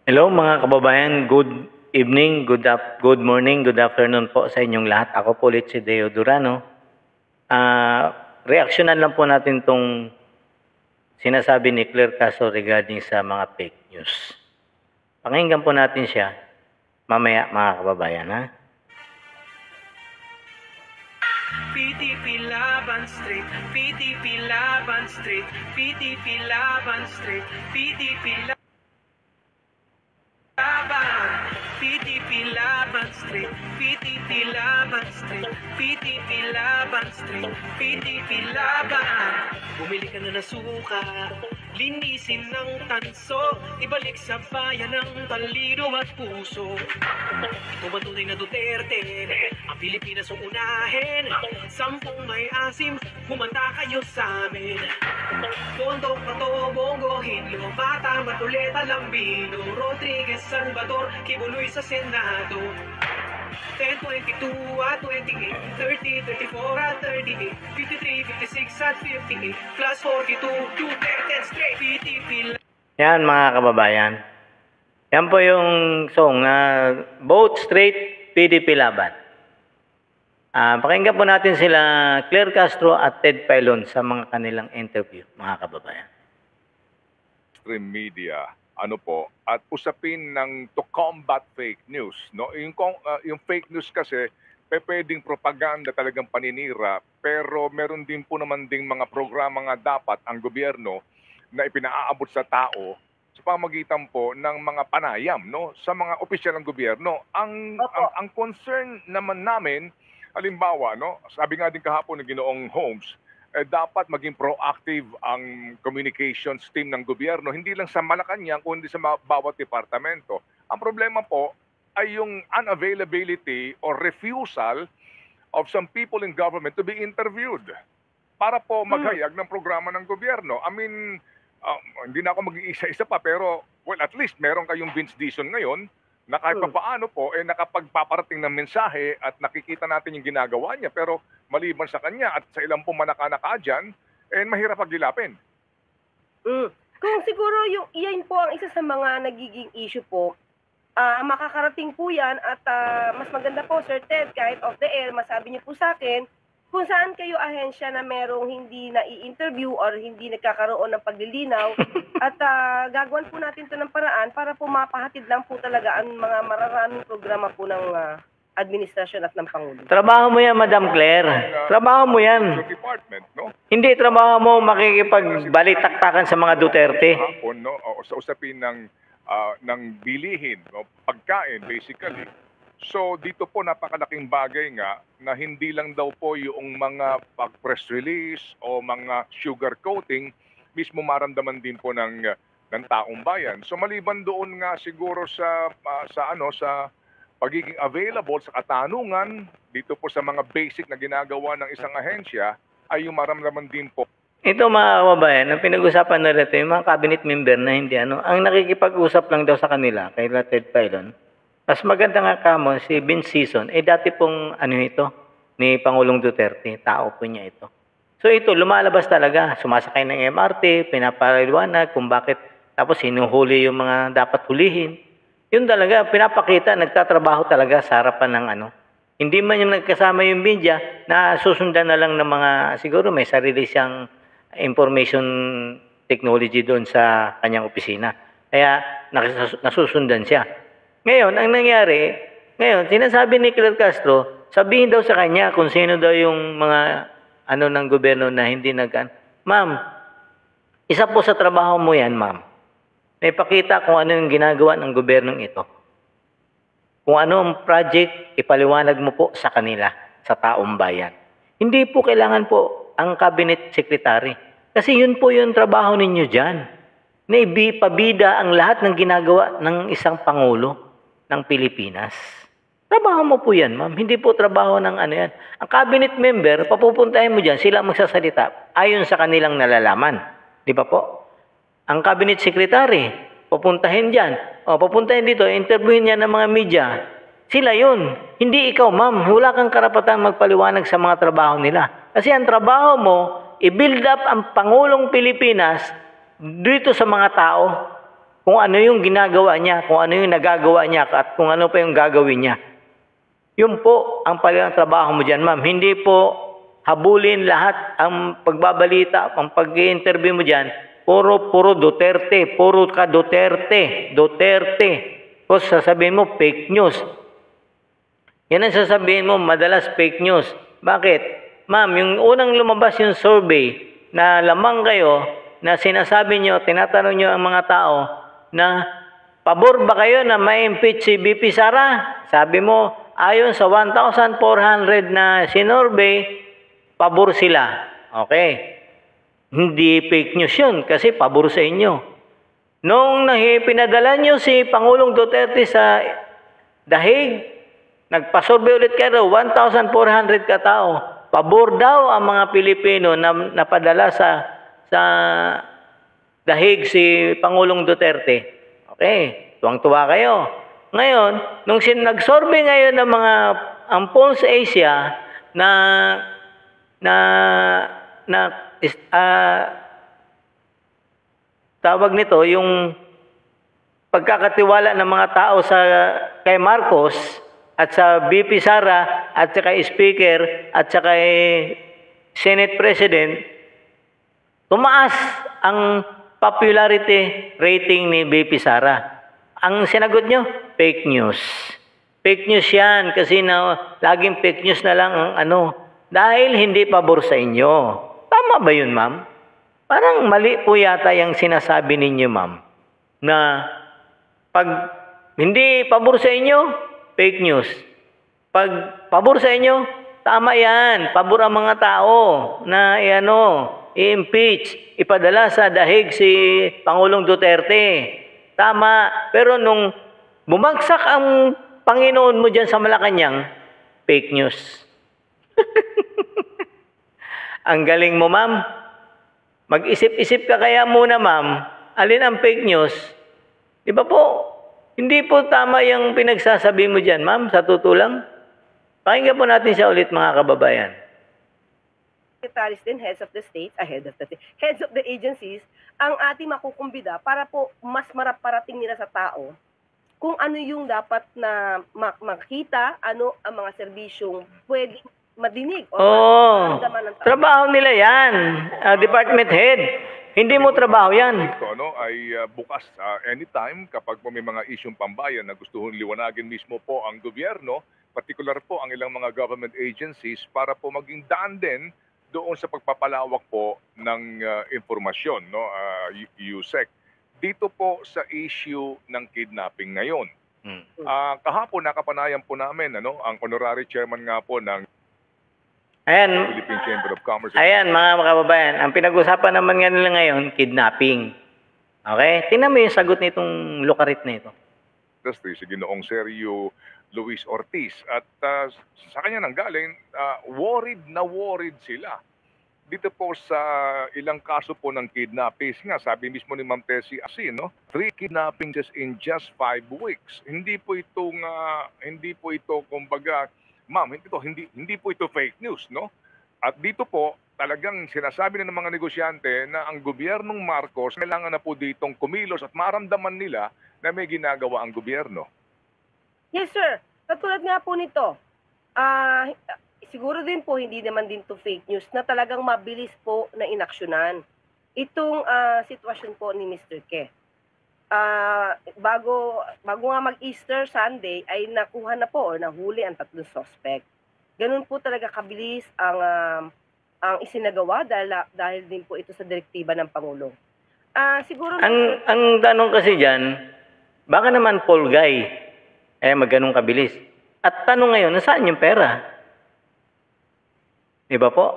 Hello mga kababayan, good evening, good morning, good afternoon po sa inyong lahat. Ako po ulit si Deo Durano. Reaksyonan lang po natin tong sinasabi ni Claire Castro regarding sa mga fake news. Pakinggan po natin siya mamaya mga kababayan, ha? PDP Laban Street, PDP Laban Street, PDP Laban Street, PDP Laban, PDP Laban Street, PDP Laban Street, PDP Laban Street, PDP Laban. Bumili ka na ng suka, linisin ng tanso, ibalik sa bayan ng talino at puso. Ito ba tunay na Duterte? Ang Pilipinas ang unahin. 10 may asim, humanda kayo sa amin. Bondok, Pato, Bongo, Hinlo, Bata, Matuleta, Lambino, Rodriguez, Salvador, Kibuloy sa Senado. 10, 22 at 28, 30, 34 at 38, 53, 56 at 58, plus 42, Duterte straight, PDP. Yan mga kababayan. Yan po yung song na Vote Straight, PDP Laban. Pakinggan po natin sila Claire Castro at Ted Filon sa mga kanilang interview, mga kababayan. Mainstream media, at usapin ng to combat fake news, no? Yung fake news kasi pwedeng propaganda talagang paninira, pero meron din po naman ding mga programa nga dapat ang gobyerno na ipinaaabot sa tao sa pamagitan po ng mga panayam, no, sa mga opisyal ng gobyerno. Ang concern naman namin, halimbawa, no, sabi nga din kahapon ng Ginoong Holmes, dapat maging proactive ang communications team ng gobyerno, hindi lang sa Malacanang, kundi sa bawat departamento. Ang problema po ay yung unavailability or refusal of some people in government to be interviewed para po maghayag ng programa ng gobyerno. I mean, hindi na ako mag-iisa-isa pa, pero well, at least meron kayong Vince Dizon ngayon na kahit paano po nakapagpaparating ng mensahe at nakikita natin yung ginagawa niya, pero maliban sa kanya at sa ilang po manaka-naka dyan, mahirap paglilapin. Kung siguro yan po ang isa sa mga nagiging issue po, makakarating po yan at mas maganda po, Sir Ted, kahit off the air, masabi niyo po sa akin kung saan kayo ahensya na merong hindi na-i-interview or hindi nagkakaroon ng paglilinaw at gagawin po natin ito ng paraan para po mapahatid lang po talaga ang mga mararaming programa po ng administrasyon at ng Pangulo. Trabaho mo yan, Madam Claire. Trabaho mo yan. Department, no? Hindi trabaho mo makikipagbalitaktakan sa mga Duterte. Hapon, no? Sa usapin ng bilihin, no? Pagkain, basically. So dito po napakalaking bagay nga na hindi lang daw po yung mga pag-press release o mga sugar coating mismo maramdaman din po ng taong bayan. So maliban doon nga siguro sa pagiging available sa katanungan dito po sa mga basic na ginagawa ng isang ahensya ay yung maramdaman din po. Ito mga kababayan, ang pinag-usapan na rito, yung mga cabinet member na hindi ang nakikipag-usap lang daw sa kanila, kay Ted Filon. Mas maganda nga kamo si Vince Dizon, dati pong ni Pangulong Duterte, tao po niya ito. So ito, lumalabas talaga, sumasakay ng MRT, pinapaliwanag kung bakit, tapos hinuhuli yung mga dapat hulihin. Yun talaga, pinapakita, nagtatrabaho talaga sa harapan ng Hindi man yung nagkasama yung media, na susundan na lang ng mga, siguro may sarili siyang information technology doon sa kanyang opisina. Kaya nasusundan siya. Ngayon, ang nangyari, sinasabi ni Claire Castro, sabihin daw sa kanya kung sino daw yung mga ng gobyerno na hindi Ma'am, isa po sa trabaho mo yan, ma'am. Na ipakita kung ano yung ginagawa ng gobyernong ito. Kung ano ang project, ipaliwanag mo po sa kanila, sa taong bayan. Hindi po kailangan po ang cabinet secretary. Kasi yun po yung trabaho ninyo dyan. Na ipabida ang lahat ng ginagawa ng isang pangulo ng Pilipinas. Trabaho mo po yan, ma'am. Hindi po trabaho ng yan. Ang cabinet member, papupuntahin mo dyan, sila magsasalita ayon sa kanilang nalalaman. Di ba po? Ang cabinet secretary, papuntahin dyan. Papuntahin dito, interviewin niya ng mga media. Sila yun. Hindi ikaw, ma'am. Wala kang karapatan magpaliwanag sa mga trabaho nila. Kasi ang trabaho mo, i-build up ang Pangulong Pilipinas dito sa mga tao. kung ano yung ginagawa niya, kung ano yung nagagawa niya, at kung ano pa yung gagawin niya. Yun po ang palang trabaho mo dyan, ma'am. Hindi po habulin lahat ang pagbabalita, ang pag-i-interview mo dyan, puro Duterte, puro ka Duterte. Tapos sasabihin mo, fake news. Yan ang sasabihin mo, madalas fake news. Bakit? Ma'am, yung unang lumabas yung survey na lamang kayo, na sinasabi nyo, tinatanong nyo ang mga tao, na pabor ba kayo na ma-impeach si BP Sara? Sabi mo, ayon sa 1,400 na sinurvey, pabor sila. Okay. Hindi fake news yun kasi pabor sa inyo. Nung pinadala nyo si Pangulong Duterte sa dahig, nagpasurvey ulit kayo, 1,400 katao. Pabor daw ang mga Pilipino na napadala sa dahig si Pangulong Duterte. Okay, tuwang-tuwa kayo. Ngayon, nung nag-survey ngayon ng mga ang Pulse Asia tawag nito yung pagkakatiwala ng mga tao kay Marcos at sa BP Sara at sa kay Speaker at sa kay Senate President, tumaas ang popularity rating ni BP Sara. Ang sinagot nyo, fake news. Fake news yan kasi laging fake news na lang ang dahil hindi pabor sa inyo. Tama ba yun, ma'am? Parang mali po yata yung sinasabi ninyo, ma'am, na pag hindi pabor sa inyo, fake news. Pag pabor sa inyo, tama yan. Pabor ang mga tao na i-impeach, ipadala sa dahig si Pangulong Duterte. Tama. Pero nung bumagsak ang Panginoon mo dyan sa Malacanang, fake news. Ang galing mo, ma'am. Mag-isip-isip ka kaya muna, ma'am. Alin ang fake news? Di ba po? Hindi po tama yung pinagsasabi mo dyan, ma'am, sa tutulang. Pakinggan po natin siya ulit, mga kababayan. Secretaries din, heads of the states, heads of the agencies, ang ating makukumbida para po mas maraparating nila sa tao kung ano yung dapat na makita, ano ang mga serbisyong pwedeng madinig o maramdaman ng tao. Trabaho nila yan, department head. Hindi mo trabaho yan. Ito ay bukas anytime kapag po may mga isyong pambayan na gusto liwanagin mismo po ang gobyerno, particular po ang ilang mga government agencies para po maging daan din doon sa pagpapalawak po ng informasyon, USEC. Dito po sa issue ng kidnapping ngayon. Kahapon nakapanayan po namin ang honorary chairman nga po ng Philippine Chamber of Commerce. Ayan, mga kababayan, ang pinag-usapan naman nga nila ngayon, kidnapping. Okay? Tingnan mo yung sagot nitong lukarit na ito. Si Ginoong Sergio Luis Ortiz. At sa kanya nanggaling, worried sila. Dito po sa ilang kaso po ng kidnapping, nga sabi mismo ni Ma'am Tessie Asin, 3 kidnappings in just 5 weeks. Hindi po ito kumbaga, ma'am, hindi po ito fake news, no? At dito po, talagang sinasabi na ng mga negosyante na ang gobyernong Marcos kailangan na po ditong kumilos at maramdaman nila na may ginagawa ang gobyerno. Yes, sir. Katulad nga po nito, siguro din po hindi naman din to fake news na talagang mabilis po na inaksyonan itong sitwasyon po ni Mr. Ke. Bago nga mag-Easter Sunday ay nakuha na po o nahuli ang 3 suspect. Ganun po talaga kabilis ang isinagawa dahil din po ito sa direktiba ng Pangulo. Siguro ang tanong kasi diyan, baka naman Paul Guy magganong kabilis. At tanong ngayon, nasaan yung pera? Di ba po?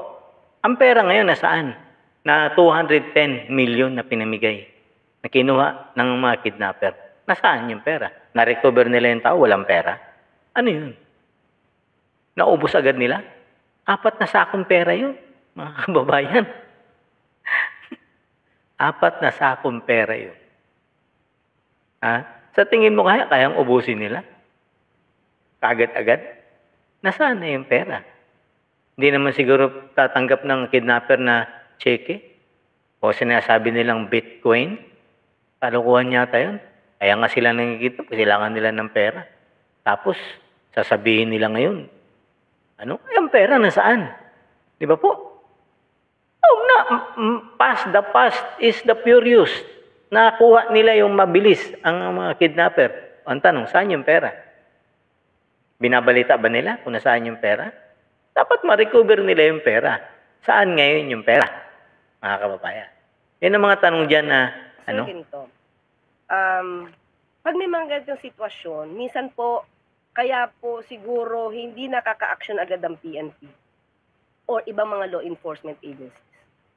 Ang pera ngayon nasaan? Na 210 million na pinamigay, na kinuha ng mga kidnapper. Nasaan yung pera? Na-recover nila yung tao, walang pera? Ano yun? Naubos agad nila? 4 na sakong pera yun, mga kababayan. 4 na sakong pera yun. Sa tingin mo kayang ubusin nila? Agad-agad? Nasaan na yung pera? Hindi naman siguro tatanggap ng kidnapper na cheque o sinasabi nilang Bitcoin Kalukuhan yata yun. Kaya nga sila nangikita, kailangan nila ng pera. Tapos, sasabihin nila ngayon, ano? Ang pera nasaan? Di ba po? Oh, the past is the furious. Nakuha nila yung mabilis ang mga kidnapper. Ang tanong, saan yung pera? Binabalita ba nila kung nasaan yung pera? Dapat ma-recover nila yung pera. Saan ngayon yung pera, mga kababayan? Yan ang mga tanong dyan na, Sir, ganito. Pag may mga ganitong sitwasyon, minsan po, kaya po siguro hindi nakaka-action agad ang PNP or ibang mga law enforcement agencies.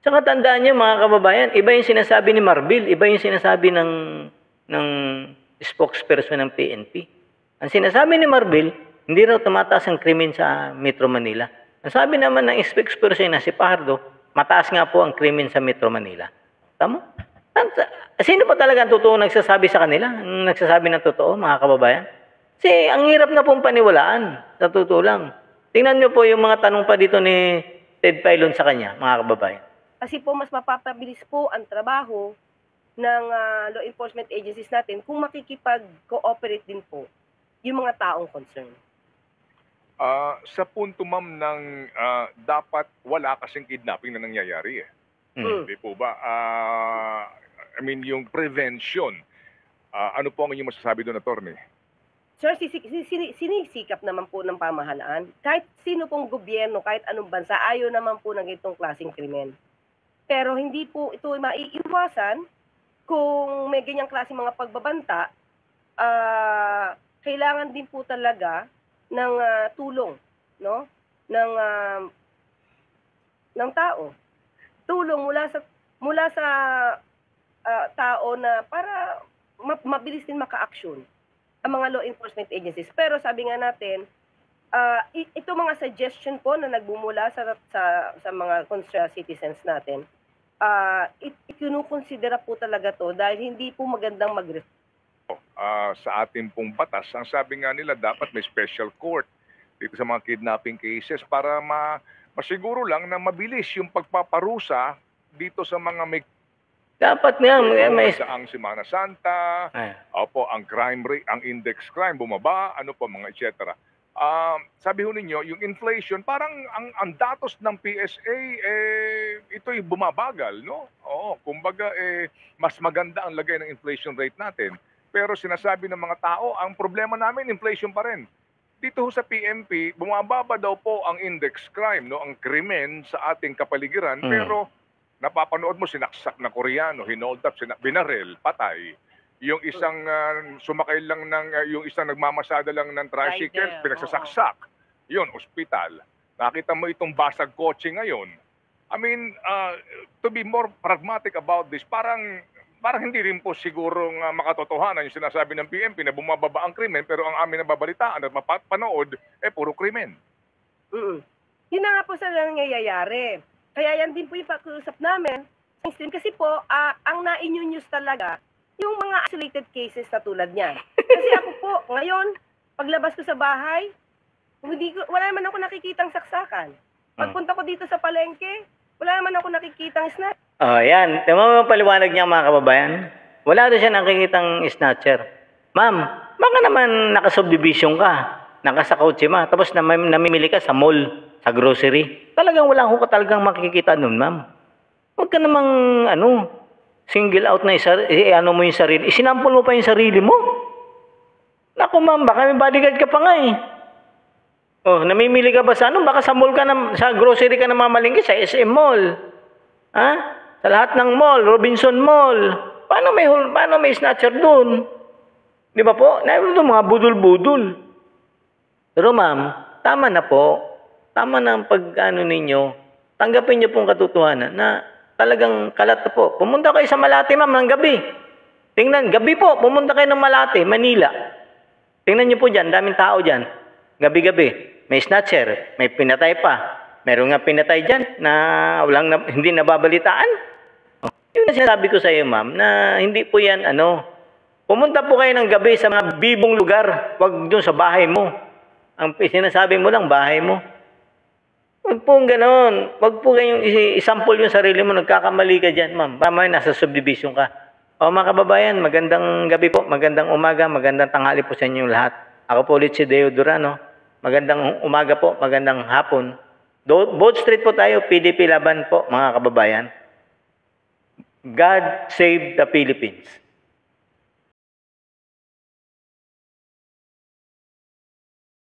Saka tandaan niyo mga kababayan, iba yung sinasabi ni Marbil, iba yung sinasabi ng spokesperson ng PNP. Ang sinasabi ni Marbil, hindi raw tumataas ang krimen sa Metro Manila. Ang sabi naman ng spokesperson na si Pardo, mataas nga po ang krimen sa Metro Manila. Tama? Sino pa talaga ang totoo nagsasabi sa kanila? Ang nagsasabi ng totoo, mga kababayan? Kasi ang hirap na pong paniwalaan, sa totoo lang. Tingnan niyo po yung mga tanong pa dito ni Ted Filon sa kanya, mga kababayan. Kasi po mas mapapabilis po ang trabaho ng law enforcement agencies natin kung makikipag-cooperate din po yung mga taong concerned. Sa punto, ma'am, ng dapat wala kasing kidnapping na nangyayari eh. Hindi po ba? I mean, yung prevention. Ano po ang inyong masasabi doon, attorney? Sir, sinisikap naman po ng pamahalaan. Kahit sino pong gobyerno, kahit anong bansa, ayaw naman po ng itong klaseng krimen. Pero hindi po ito maiiwasan kung may ganyang klaseng mga pagbabanta. Kailangan din po talaga ng tulong, no? Ng tao. Tulong mula sa tao na para mabilis din maka-action ang mga law enforcement agencies. Pero sabi nga natin, ito mga suggestion po na nagbumula sa mga concerned citizens natin, ikinukonsidera po talaga to dahil hindi po magandang Sa ating pong batas, ang sabi nga nila, dapat may special court dito sa mga kidnapping cases para masiguro lang na mabilis yung pagpaparusa dito sa mga may Dapat nga, may... ang Semana Santa, opo, ang crime rate, ang index crime bumaba, ano po, mga etc. Sabi ho ninyo, yung inflation, parang ang datos ng PSA, ito'y bumabagal, no? Oo, kumbaga, mas maganda ang lagay ng inflation rate natin. Pero sinasabi ng mga tao, ang problema namin, inflation pa rin. Dito ho sa PNP, bumababa daw po ang index crime, no? Ang krimen sa ating kapaligiran, pero napapanood mo, sinaksak na Koreano, hinold up, binarel, patay. Yung isang sumakay lang yung isang nagmamasada lang ng tricycle, pinagsasaksak. Yun, ospital. Nakita mo itong basag kotse ngayon. I mean, to be more pragmatic about this, parang hindi rin po sigurong makatotohanan yung sinasabi ng PNP na bumababa ang krimen, pero ang amin nababalitaan at mapapanood, puro krimen. Yun na nga po sa nangyayari. Kaya yan din po yung pag-uusap namin. Kasi po, ang na-news talaga, yung mga isolated cases na tulad niyan. Kasi ako po, ngayon, paglabas ko sa bahay, wala naman ako nakikitang saksakan. Pagpunta ko dito sa palengke, wala naman ako nakikitang snatch. Yan. Tama mo paliwanag niya, mga kababayan. Wala doon siya nakikitang snatcher. Ma'am, baka naman nakasubdivision ka, nakasakotse ma, tapos namimili ka sa mall, sa grocery. Talagang wala ko talagang makikita nun, ma'am. Huwag ka namang, single out na mo yung sarili. Isinampol mo pa yung sarili mo. Naku, ma'am, baka may bodyguard ka pa nga eh. Namimili ka ba sa Baka sa mall ka sa grocery ka na mamalingki, sa SM Mall. Sa lahat ng mall, Robinson Mall. Paano may snatcher doon? Di ba po? Naibig doon mga budul-budul. Pero ma'am, tama na po. Tama na ang ninyo. Tanggapin niyo pong katotohanan na talagang kalat na po. Pumunta kayo sa Malate, ma'am, ng gabi. Tingnan, gabi po, pumunta kayo ng Malate, Manila. Tingnan niyo po dyan, daming tao dyan. Gabi-gabi. May snatcher, may pinatay pa. Meron nga pinatay dyan na hindi nababalitaan. Yun na sinasabi ko sa iyo, ma'am, na hindi po yan, pumunta po kayo ng gabi sa mga bibong lugar. Huwag doon sa bahay mo. Ang sinasabi mo lang, bahay mo. Huwag po gano'n. Huwag po kayong isampol yung sarili mo. Nagkakamali ka dyan, ma'am. Mamaya nasa subdivision ka. O mga kababayan, magandang gabi po, magandang umaga, magandang tanghali po sa inyo lahat. Ako po ulit si Deo Durano. Magandang umaga po, magandang hapon. Both street po tayo, PDP laban po mga kababayan. God save the Philippines.